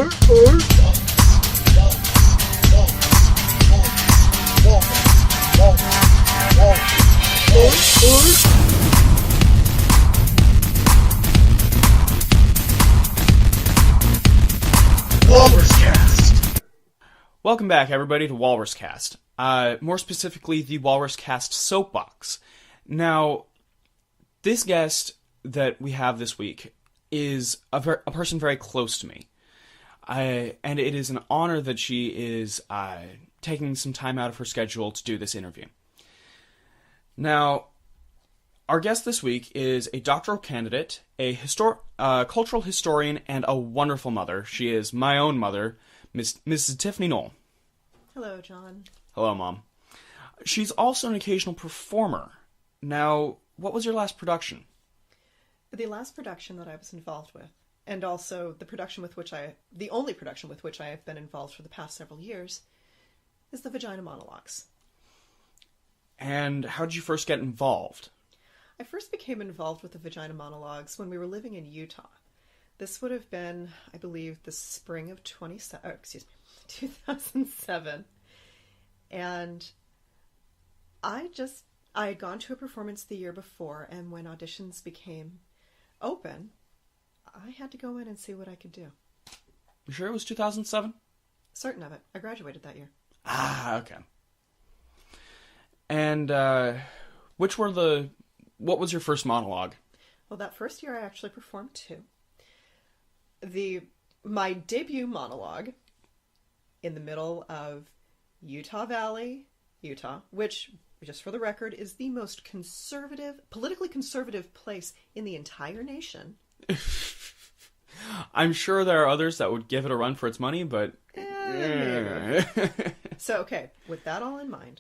WalrusCast. Welcome back, everybody, to WalrusCast. More specifically, the WalrusCast Soapbox. Now, this guest that we have this week is a person very close to me. And it is an honor that she is taking some time out of her schedule to do this interview. Now, our guest this week is a doctoral candidate, a cultural historian, and a wonderful mother. She is my own mother, Mrs. Tiffany Knowell. Hello, John. Hello, Mom. She's also an occasional performer. Now, what was your last production? The last production that I was involved with, and also the only production with which I have been involved for the past several years, is the Vagina Monologues. And how did you first get involved? I first became involved with the Vagina Monologues when we were living in Utah. This would have been, I believe, the spring of 2007. And I had gone to a performance the year before, and when auditions became open, I had to go in and see what I could do. You sure it was 2007? Certain of it. I graduated that year. Ah, okay. And what was your first monologue? Well, that first year I actually performed two. My debut monologue in the middle of Utah Valley, Utah, which, just for the record, is the most politically conservative place in the entire nation. I'm sure there are others that would give it a run for its money, but... So, okay, with that all in mind,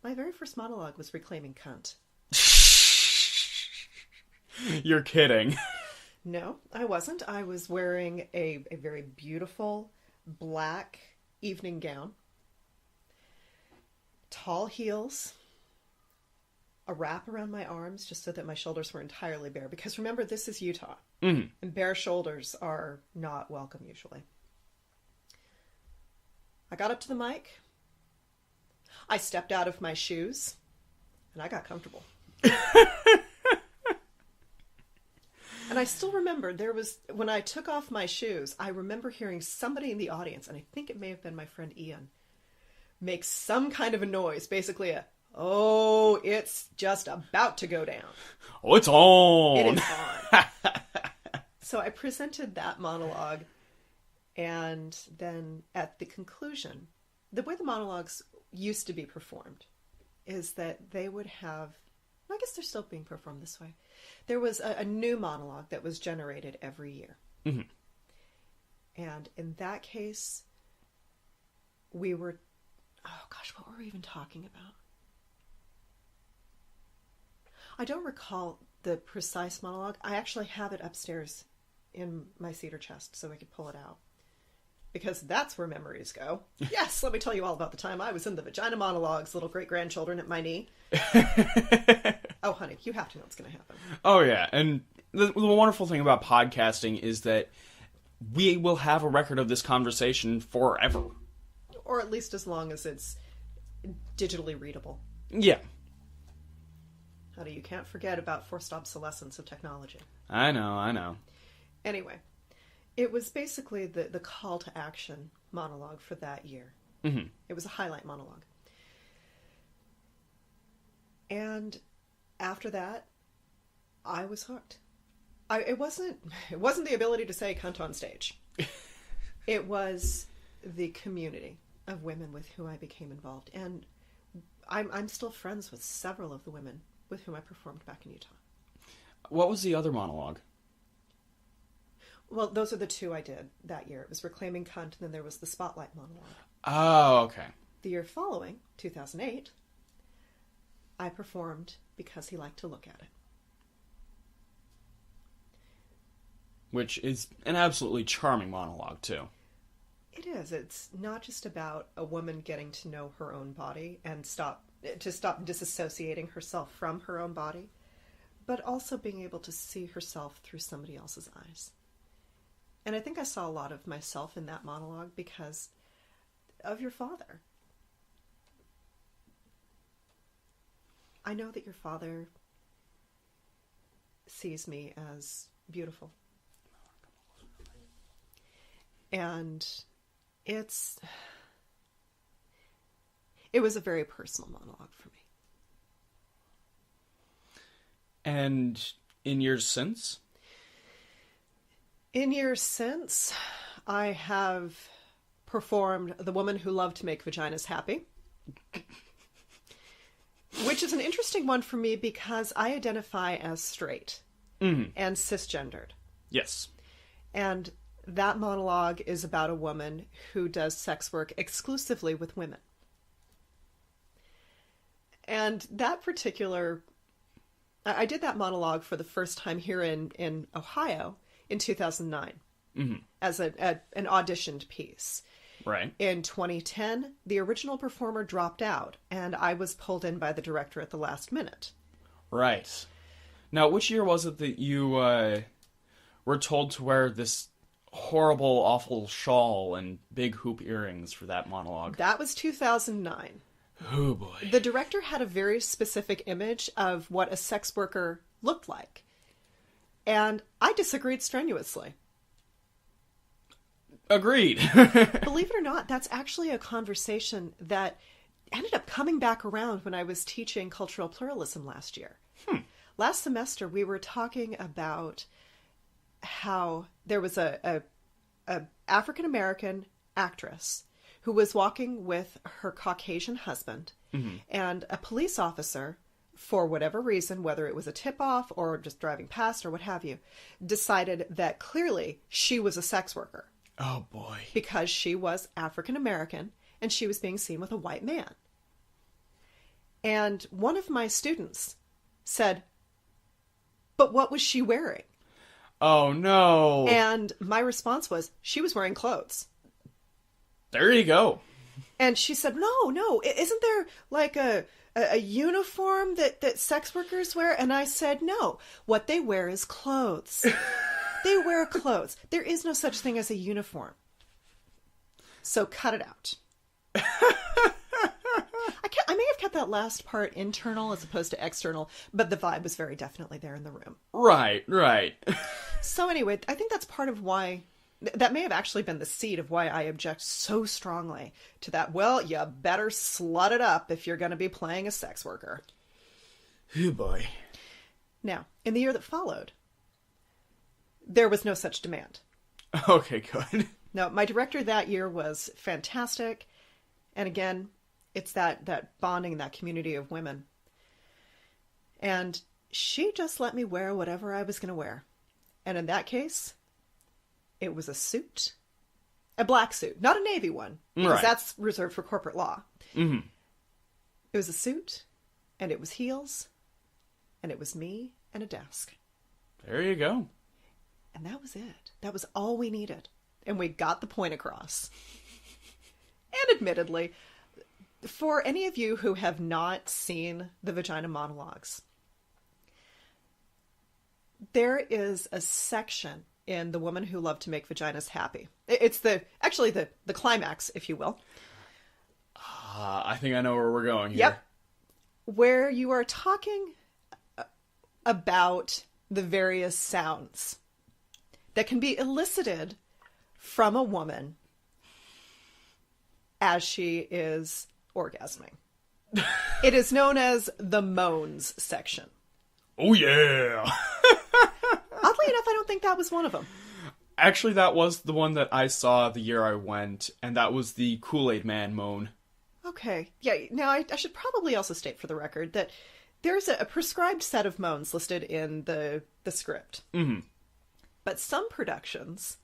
my very first monologue was Reclaiming Cunt. You're kidding. No, I wasn't. I was wearing a very beautiful black evening gown, tall heels, a wrap around my arms just so that my shoulders were entirely bare. Because remember, this is Utah, and bare shoulders are not welcome usually. I got up to the mic, I stepped out of my shoes, and I got comfortable. And I still remember when I took off my shoes, I remember hearing somebody in the audience, and I think it may have been my friend Ian, make some kind of a noise, basically oh, it's just about to go down. Oh, it's on. It is on. So I presented that monologue, and then at the conclusion, the way the monologues used to be performed is that they would have, I guess they're still being performed this way. There was a new monologue that was generated every year. Mm-hmm. And in that case, what were we even talking about? I don't recall the precise monologue. I actually have it upstairs in my cedar chest so I could pull it out. Because that's where memories go. Yes, let me tell you all about the time I was in the Vagina Monologues, little great-grandchildren at my knee. Oh, honey, you have to know what's going to happen. Oh, yeah. And the wonderful thing about podcasting is that we will have a record of this conversation forever. Or at least as long as it's digitally readable. Yeah. Honey, you can't forget about forced obsolescence of technology. I know. Anyway, it was basically the call to action monologue for that year. Mm-hmm. It was a highlight monologue. And after that, I was hooked. It wasn't the ability to say cunt on stage. It was the community of women with whom I became involved. And I'm still friends with several of the women with whom I performed back in Utah. What was the other monologue? Well, those are the two I did that year. It was Reclaiming Cunt, and then there was the Spotlight monologue. Oh, okay. The year following, 2008, I performed Because He Liked to Look at It. Which is an absolutely charming monologue, too. It is. It's not just about a woman getting to know her own body and stop disassociating herself from her own body, but also being able to see herself through somebody else's eyes. And I think I saw a lot of myself in that monologue because of your father. I know that your father sees me as beautiful. And it was a very personal monologue for me. And in years since? In years since, I have performed The Woman Who Loved to Make Vaginas Happy, which is an interesting one for me because I identify as straight and cisgendered. Yes. And that monologue is about a woman who does sex work exclusively with women. And that particular... I did that monologue for the first time here in Ohio in 2009 as an auditioned piece. Right. In 2010, the original performer dropped out, and I was pulled in by the director at the last minute. Right. Now, which year was it that you were told to wear this horrible, awful shawl and big hoop earrings for that monologue? That was 2009. Oh, boy. The director had a very specific image of what a sex worker looked like. And I disagreed strenuously. Agreed. Believe it or not, that's actually a conversation that ended up coming back around when I was teaching cultural pluralism last year. Last semester, we were talking about how there was a African-American actress who was walking with her Caucasian husband, and a police officer, for whatever reason, whether it was a tip-off or just driving past or what have you, decided that clearly she was a sex worker. Oh, boy. Because she was African-American and she was being seen with a white man. And one of my students said, "But what was she wearing?" Oh, no. And my response was, she was wearing clothes. There you go. And she said, no, isn't there like a uniform that sex workers wear? And I said, no, what they wear is clothes. They wear clothes. There is no such thing as a uniform. So cut it out. I may have kept that last part internal as opposed to external, but the vibe was very definitely there in the room. Right. So anyway, I think that's part of why... That may have actually been the seed of why I object so strongly to that. Well, you better slut it up if you're going to be playing a sex worker. Oh, boy. Now, in the year that followed, there was no such demand. Okay, good. No, my director that year was fantastic. And again, it's that bonding, that community of women. And she just let me wear whatever I was going to wear. And in that case... it was a suit, a black suit, not a navy one, because that's reserved for corporate law. It was a suit, and it was heels, and it was me and a desk. There you go. And that was it. That was all we needed. And we got the point across. And admittedly, for any of you who have not seen the Vagina Monologues, there is a section in The Woman Who Loved to Make Vaginas Happy. It's the climax, if you will. I think I know where we're going here. Yep. Where you are talking about the various sounds that can be elicited from a woman as she is orgasming. It is known as the moans section. Oh, yeah. Oddly enough, I don't think that was one of them. Actually, that was the one that I saw the year I went, and that was the Kool-Aid Man moan. Okay. Yeah, now I should probably also state for the record that there's a prescribed set of moans listed in the script. But some productions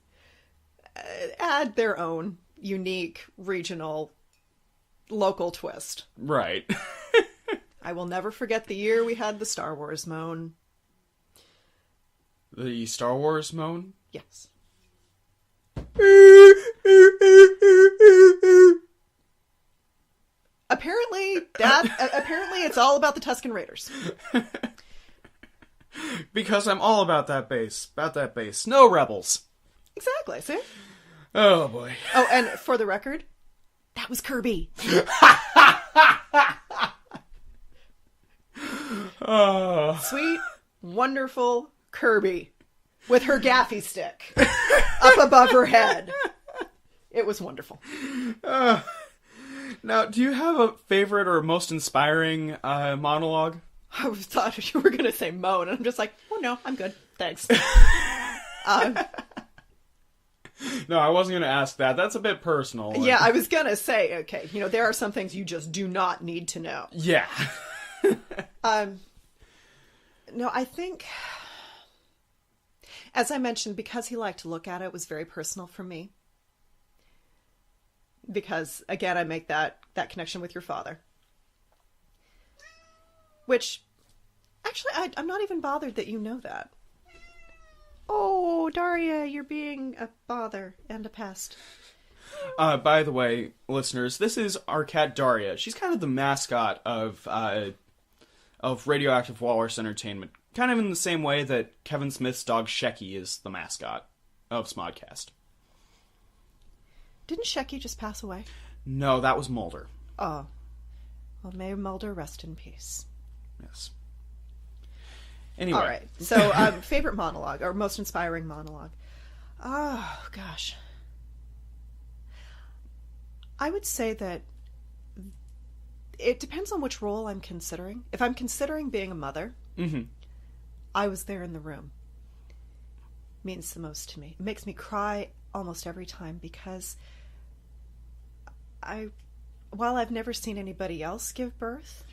add their own unique, regional, local twist. Right. I will never forget the year we had the Star Wars moan. The Star Wars moan? Yes. Apparently it's all about the Tusken Raiders. Because I'm all about that bass. No rebels. Exactly, see? Oh, boy. Oh, and for the record, that was Kirby. Sweet, wonderful Kirby with her gaffy stick up above her head. It was wonderful. Now, do you have a favorite or most inspiring monologue? I thought you were going to say moan, and I'm just like, oh no, I'm good. Thanks. No, I wasn't going to ask that. That's a bit personal. Yeah, I was going to say, okay, there are some things you just do not need to know. Yeah. No, I think, as I mentioned, because he liked to look at it, it was very personal for me. Because, again, I make that connection with your father. Which, actually, I'm not even bothered that you know that. Oh, Daria, you're being a bother and a pest. By the way, listeners, this is our cat Daria. She's kind of the mascot of Radioactive Walrus Entertainment. Kind of in the same way that Kevin Smith's dog Shecky is the mascot of Smodcast. Didn't Shecky just pass away? No, that was Mulder. Oh. Well, may Mulder rest in peace. Yes. Anyway. All right. So, favorite monologue, or most inspiring monologue. Oh, gosh. I would say that it depends on which role I'm considering. If I'm considering being a mother, I was there in the room. Means the most to me. It makes me cry almost every time because while I've never seen anybody else give birth,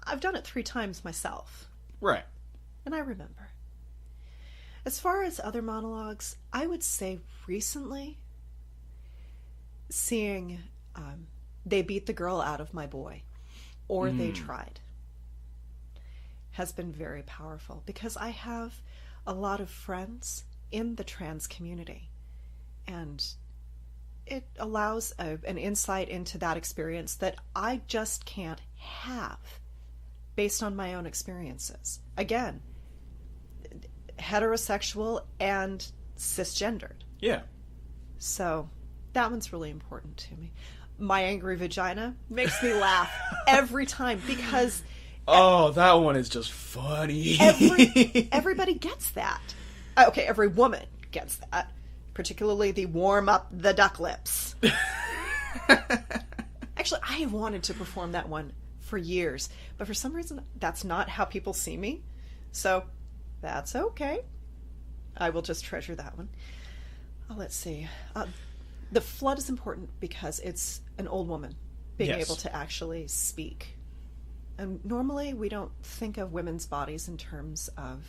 I've done it 3 times myself. Right. And I remember. As far as other monologues, I would say recently seeing They Beat the Girl Out of My Boy, or They Tried, has been very powerful because I have a lot of friends in the trans community, and it allows an insight into that experience that I just can't have based on my own experiences. Again, heterosexual and cisgendered. Yeah. So that one's really important to me. My Angry Vagina makes me laugh every time because... Oh, that one is just funny. Everybody gets that. Okay, every woman gets that. Particularly the warm up the duck lips. Actually, I have wanted to perform that one for years, but for some reason that's not how people see me. So that's okay. I will just treasure that one. Let's see. The flood is important because it's an old woman being able to actually speak. And normally we don't think of women's bodies in terms of...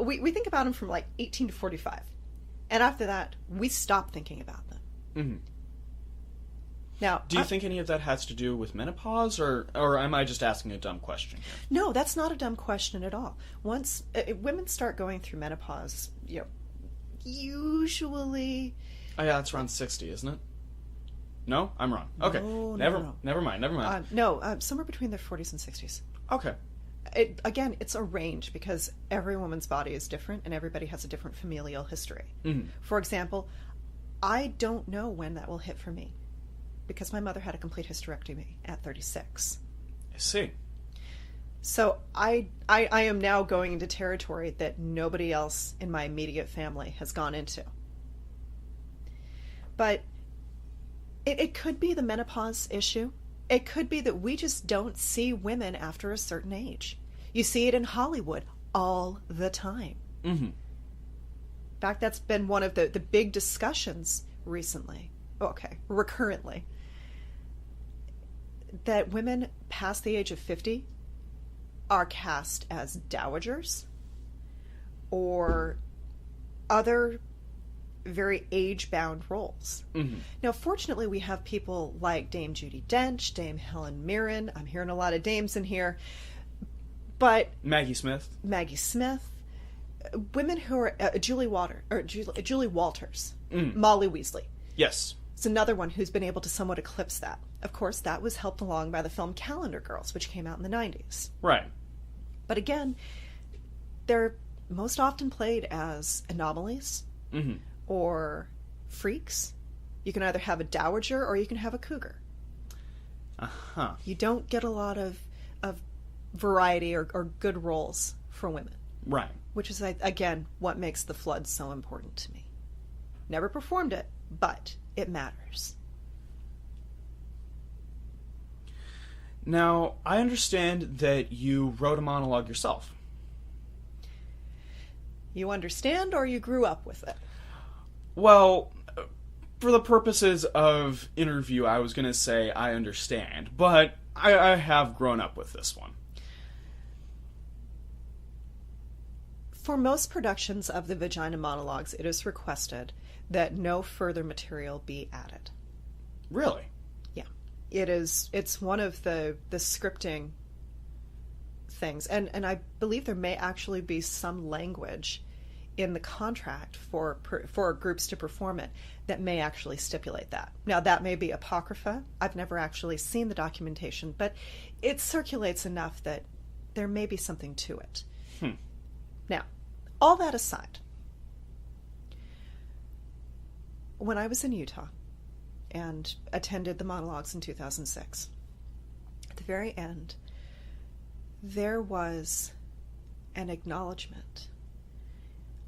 We think about them from like 18 to 45. And after that, we stop thinking about them. Mm-hmm. Now, do you think any of that has to do with menopause, or am I just asking a dumb question here? No, that's not a dumb question at all. Once women start going through menopause, usually... Oh yeah, that's around 60, isn't it? No? I'm wrong. Okay. No, Never mind. Somewhere between their 40s and 60s. Okay. Again, it's a range because every woman's body is different and everybody has a different familial history. Mm-hmm. For example, I don't know when that will hit for me because my mother had a complete hysterectomy at 36. I see. So I am now going into territory that nobody else in my immediate family has gone into. But it could be the menopause issue. It could be that we just don't see women after a certain age. You see it in Hollywood all the time. Mm-hmm. In fact, that's been one of the big discussions recently. Recurrently. That women past the age of 50 are cast as dowagers or other very age-bound roles. Mm-hmm. Now, fortunately, we have people like Dame Judi Dench, Dame Helen Mirren. I'm hearing a lot of dames in here. But Maggie Smith, women who are Julie Walters, Molly Weasley. Yes. It's another one who's been able to somewhat eclipse that. Of course, that was helped along by the film Calendar Girls, which came out in the 90s. Right. But again, they're most often played as anomalies or freaks. You can either have a dowager or you can have a cougar. Uh-huh. You don't get a lot of variety or good roles for women. Right. Which is, again, what makes the flood so important to me. Never performed it, but it matters. Now, I understand that you wrote a monologue yourself. You understand, or you grew up with it? Well, for the purposes of interview, I was going to say I understand, but I have grown up with this one. For most productions of the Vagina monologues, it is requested that no further material be added. Really? Yeah. It's one of the scripting things. And I believe there may actually be some language in the contract for groups to perform it that may actually stipulate that. Now, that may be apocrypha. I've never actually seen the documentation, but it circulates enough that there may be something to it. Now, all that aside, when I was in Utah and attended the monologues in 2006, at the very end, there was an acknowledgement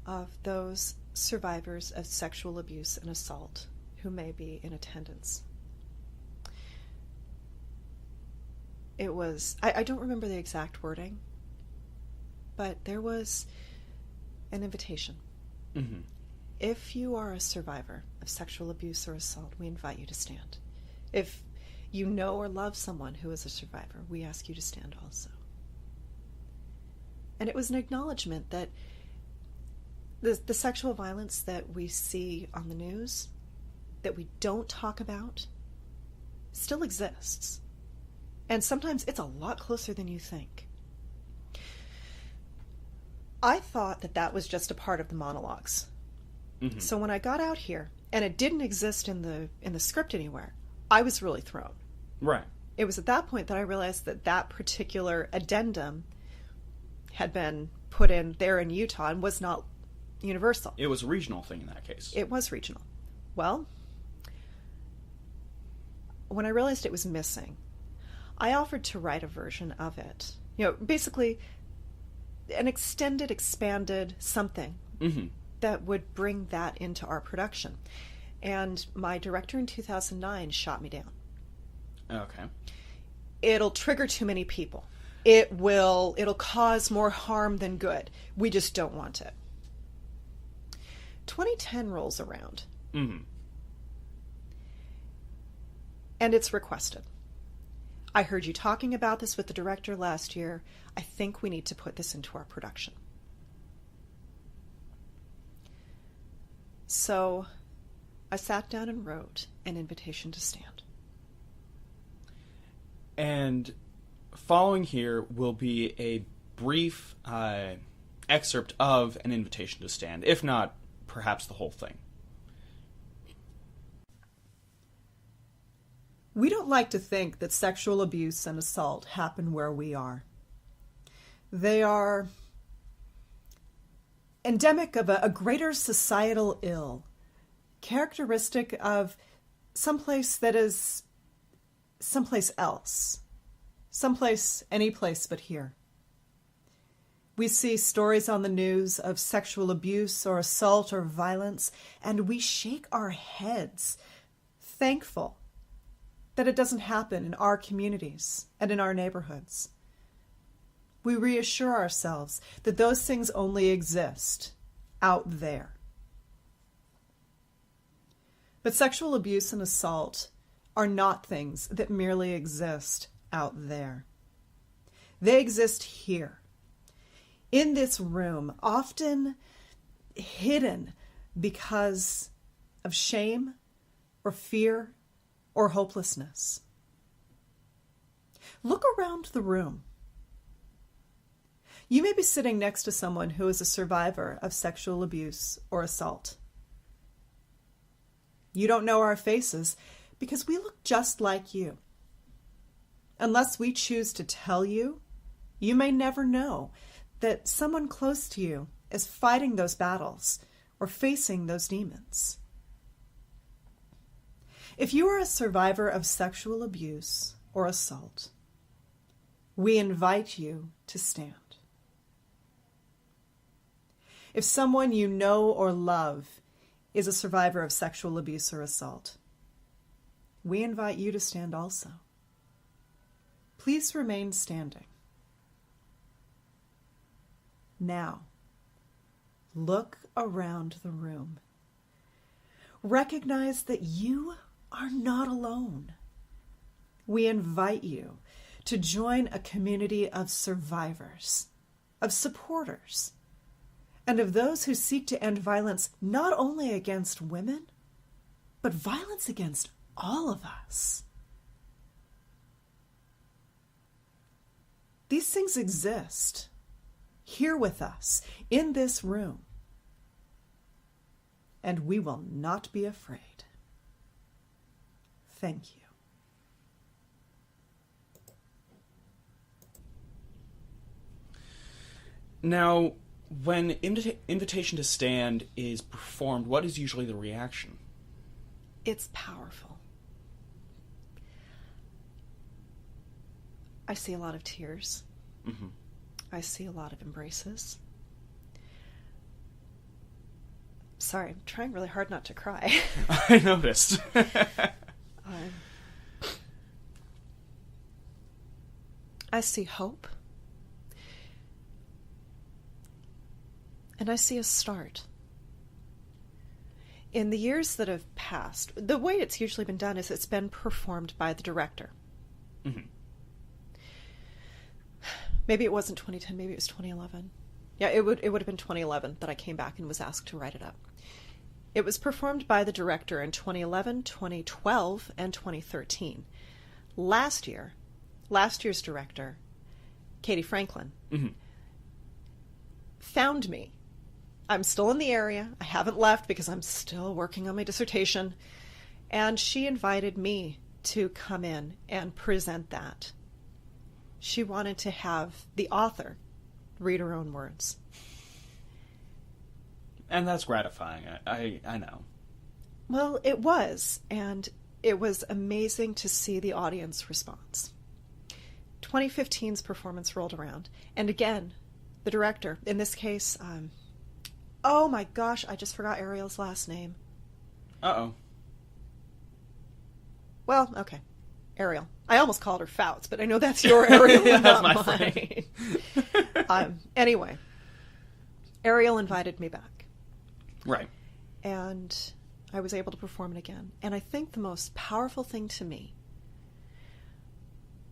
of those survivors of sexual abuse and assault who may be in attendance. It was, I don't remember the exact wording, but there was an invitation. If you are a survivor of sexual abuse or assault, we invite you to stand. If you know or love someone who is a survivor, we ask you to stand also. And it was an acknowledgement that the sexual violence that we see on the news, that we don't talk about, still exists. And sometimes it's a lot closer than you think. I thought that was just a part of the monologues. So when I got out here, and it didn't exist in the script anywhere, I was really thrown. Right. It was at that point that I realized that particular addendum had been put in there in Utah and was not universal. It was a regional thing in that case. It was regional. Well, when I realized it was missing, I offered to write a version of it. Basically an extended, expanded something that would bring that into our production. And my director in 2009 shot me down. Okay. It'll trigger too many people. It'll cause more harm than good. We just don't want it. 2010 rolls around. And it's requested. I heard you talking about this with the director last year. I think we need to put this into our production. So I sat down and wrote an invitation to stand. And following here will be a brief excerpt of an invitation to stand, if not perhaps the whole thing. We don't like to think that sexual abuse and assault happen where we are. They are endemic of a greater societal ill, characteristic of someplace that is someplace else, someplace, any place but here. We see stories on the news of sexual abuse or assault or violence, and we shake our heads, thankful that it doesn't happen in our communities and in our neighborhoods. We reassure ourselves that those things only exist out there. But sexual abuse and assault are not things that merely exist out there. They exist here, in this room, often hidden because of shame or fear or hopelessness. Look around the room. You may be sitting next to someone who is a survivor of sexual abuse or assault. You don't know our faces because we look just like you. Unless we choose to tell you, you may never know that someone close to you is fighting those battles or facing those demons. If you are a survivor of sexual abuse or assault, we invite you to stand. If someone you know or love is a survivor of sexual abuse or assault, we invite you to stand also. Please remain standing. Now, look around the room. Recognize that you are not alone. We invite you to join a community of survivors, of supporters, and of those who seek to end violence not only against women, but violence against all of us. These things exist here with us in this room, and we will not be afraid. Thank you. Now, when Invitation to Stand is performed, what is usually the reaction? It's powerful. I see a lot of tears. Mm-hmm. I see a lot of embraces. Sorry, I'm trying really hard not to cry. I noticed. I see hope. And I see a start. In the years that have passed, the way it's usually been done is it's been performed by the director. Mm-hmm. Maybe it wasn't 2010, maybe it was 2011. Yeah, it would have been 2011 that I came back and was asked to write it up. It was performed by the director in 2011, 2012, and 2013. Last year's director, Katie Franklin, mm-hmm. found me. I'm still in the area. I haven't left because I'm still working on my dissertation. And she invited me to come in and present that. She wanted to have the author read her own words. And that's gratifying. I know. Well, it was. And it was amazing to see the audience response. 2015's performance rolled around. And again, the director, in this case, oh my gosh, I just forgot Ariel's last name. Uh-oh. Well, okay. Ariel. I almost called her Fouts, but I know that's your Ariel and That's not my mine. Anyway, Ariel invited me back. Right. And I was able to perform it again. And I think the most powerful thing to me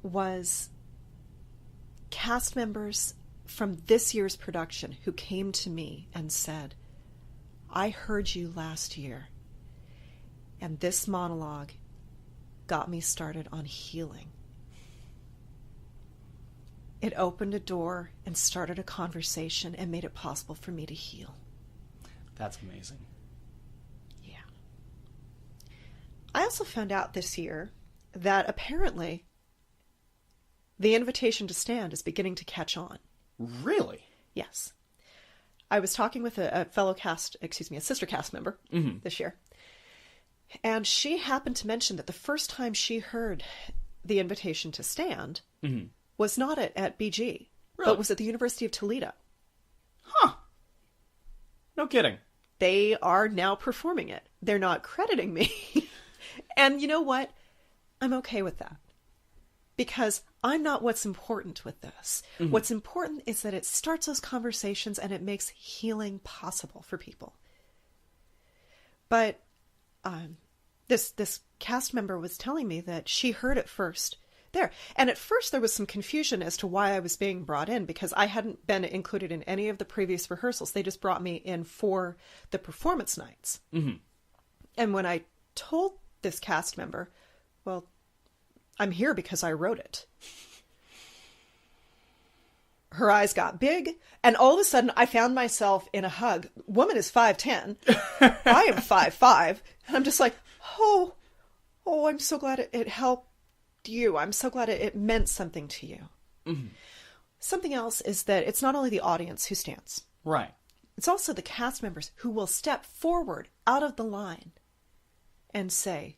was cast members from this year's production who came to me and said, I heard you last year, and this monologue got me started on healing. It opened a door and started a conversation and made it possible for me to heal. That's amazing. Yeah. I also found out this year that apparently the Invitation to Stand is beginning to catch on. Really? Yes. I was talking with a sister cast member mm-hmm. this year. And she happened to mention that the first time she heard the Invitation to Stand mm-hmm. was not at BG, really? but was at the University of Toledo. Huh. No kidding. They are now performing it. They're not crediting me. And you know what? I'm okay with that. Because I'm not what's important with this. Mm-hmm. What's important is that it starts those conversations and it makes healing possible for people. But this cast member was telling me that she heard it first there. And at first there was some confusion as to why I was being brought in, because I hadn't been included in any of the previous rehearsals. They just brought me in for the performance nights. Mm-hmm. And when I told this cast member, well, I'm here because I wrote it, her eyes got big, and all of a sudden I found myself in a hug. Woman is 5'10". I am 5'5", and I'm just like, oh, I'm so glad it helped you. I'm so glad it meant something to you. Mm-hmm. Something else is that it's not only the audience who stands. Right. It's also the cast members who will step forward out of the line and say,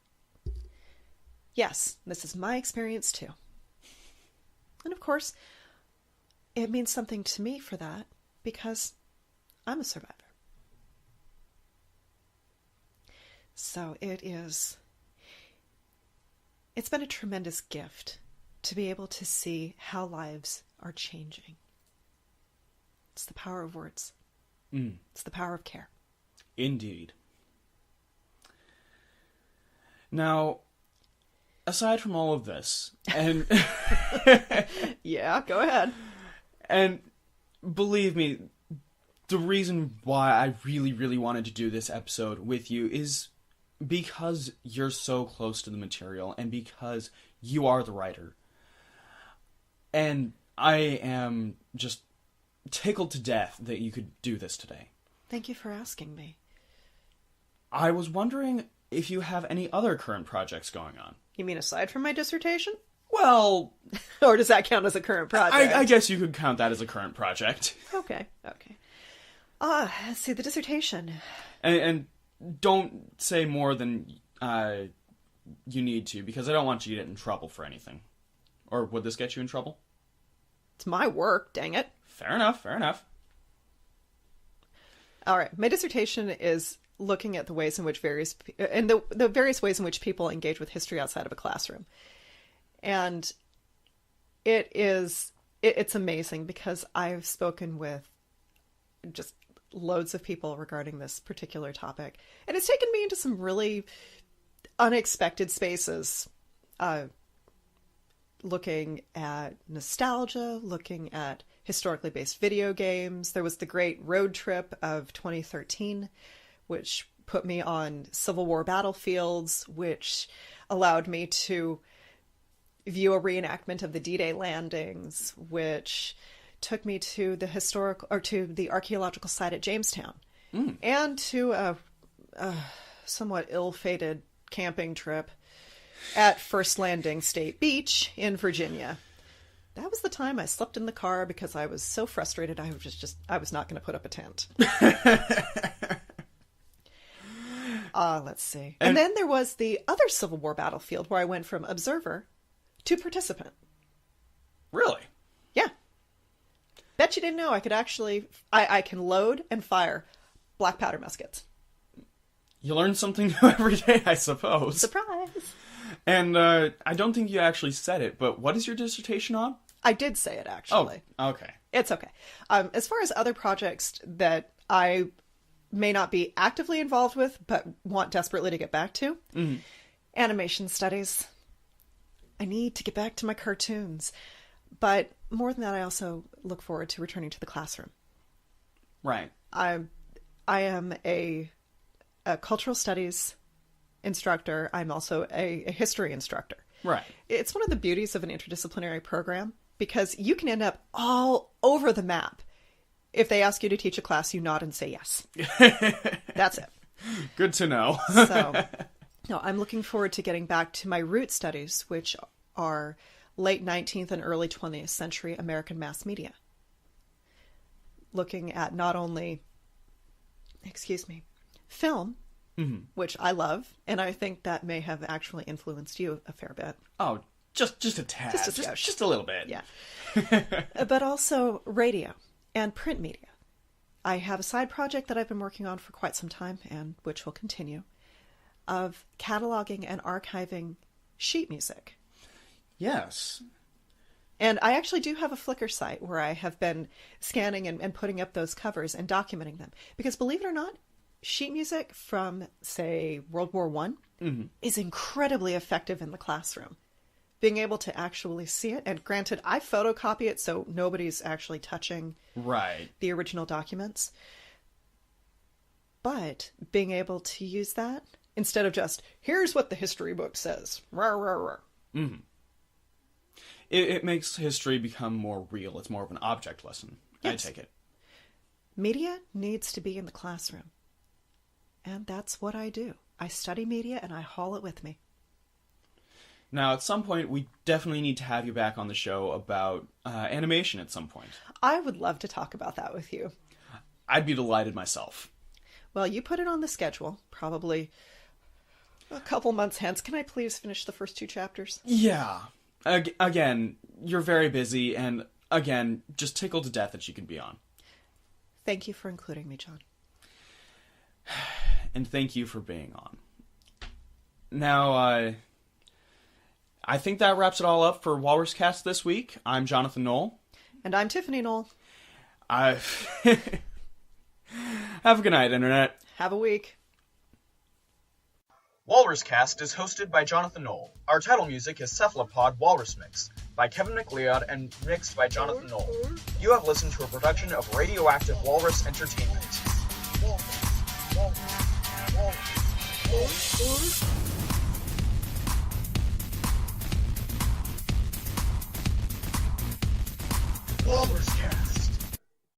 yes, this is my experience too. And of course, it means something to me for that because I'm a survivor. So it's been a tremendous gift to be able to see how lives are changing. It's the power of words. It's the power of care. Indeed. Now, aside from all of this, and Yeah, go ahead. and believe me, the reason why I really, really wanted to do this episode with you is because you're so close to the material and because you are the writer. And I am just tickled to death that you could do this today. Thank you for asking me. I was wondering if you have any other current projects going on. You mean aside from my dissertation? Well, Or does that count as a current project? I guess you could count that as a current project. Okay. Let's see, the dissertation. And don't say more than you need to, because I don't want you to get in trouble for anything. Or would this get you in trouble? It's my work, dang it. Fair enough. All right. My dissertation is looking at the ways in which the various ways in which people engage with history outside of a classroom. And it's amazing because I've spoken with just loads of people regarding this particular topic. And it's taken me into some really unexpected spaces, looking at nostalgia, looking at historically based video games. There was the great road trip of 2013, which put me on Civil War battlefields, which allowed me to view a reenactment of the D-Day landings, which took me to the archaeological site at Jamestown, and to a somewhat ill-fated camping trip at First Landing State Beach in Virginia. That was the time I slept in the car because I was so frustrated. I was not going to put up a tent. Let's see. And then there was the other Civil War battlefield where I went from observer to participant. Really? Yeah. Bet you didn't know I could actually... I can load and fire black powder muskets. You learn something new every day, I suppose. Surprise! And I don't think you actually said it, but what is your dissertation on? I did say it, actually. Oh, okay. It's okay. As far as other projects that I may not be actively involved with, but want desperately to get back to, animation studies. I need to get back to my cartoons. But more than that, I also look forward to returning to the classroom. Right. I am a cultural studies instructor. I'm also a history instructor. Right. It's one of the beauties of an interdisciplinary program because you can end up all over the map. If they ask you to teach a class, you nod and say yes. That's it. Good to know. So, no, I'm looking forward to getting back to my root studies, which are late 19th and early 20th century American mass media. Looking at not only, film, which I love, and I think that may have actually influenced you a fair bit. Oh, just a tad. Just a little bit. Yeah. But also radio and print media. I have a side project that I've been working on for quite some time, and which will continue, of cataloging and archiving sheet music. Yes. And I actually do have a Flickr site where I have been scanning and putting up those covers and documenting them. Because believe it or not, sheet music from, say, World War I is incredibly effective in the classroom. Being able to actually see it, and granted, I photocopy it so nobody's actually touching the original documents. But being able to use that, instead of just, here's what the history book says. Rawr, rawr, rawr. It makes history become more real. It's more of an object lesson. Yes. I take it. Media needs to be in the classroom. And that's what I do. I study media and I haul it with me. Now, at some point, we definitely need to have you back on the show about animation at some point. I would love to talk about that with you. I'd be delighted myself. Well, you put it on the schedule, probably a couple months hence. Can I please finish the first 2 chapters? Yeah. Again, you're very busy, and again, just tickled to death that you can be on. Thank you for including me, John. And thank you for being on. Now, I think that wraps it all up for WalrusCast this week. I'm Jonathan Knoell. And I'm Tiffany Knowell. Have a good night, Internet. Have a week. WalrusCast is hosted by Jonathan Knoell. Our title music is Cephalopod Walrus Mix by Kevin McLeod and mixed by Jonathan Knoell. You have listened to a production of Radioactive Walrus Entertainment. WalrusCast.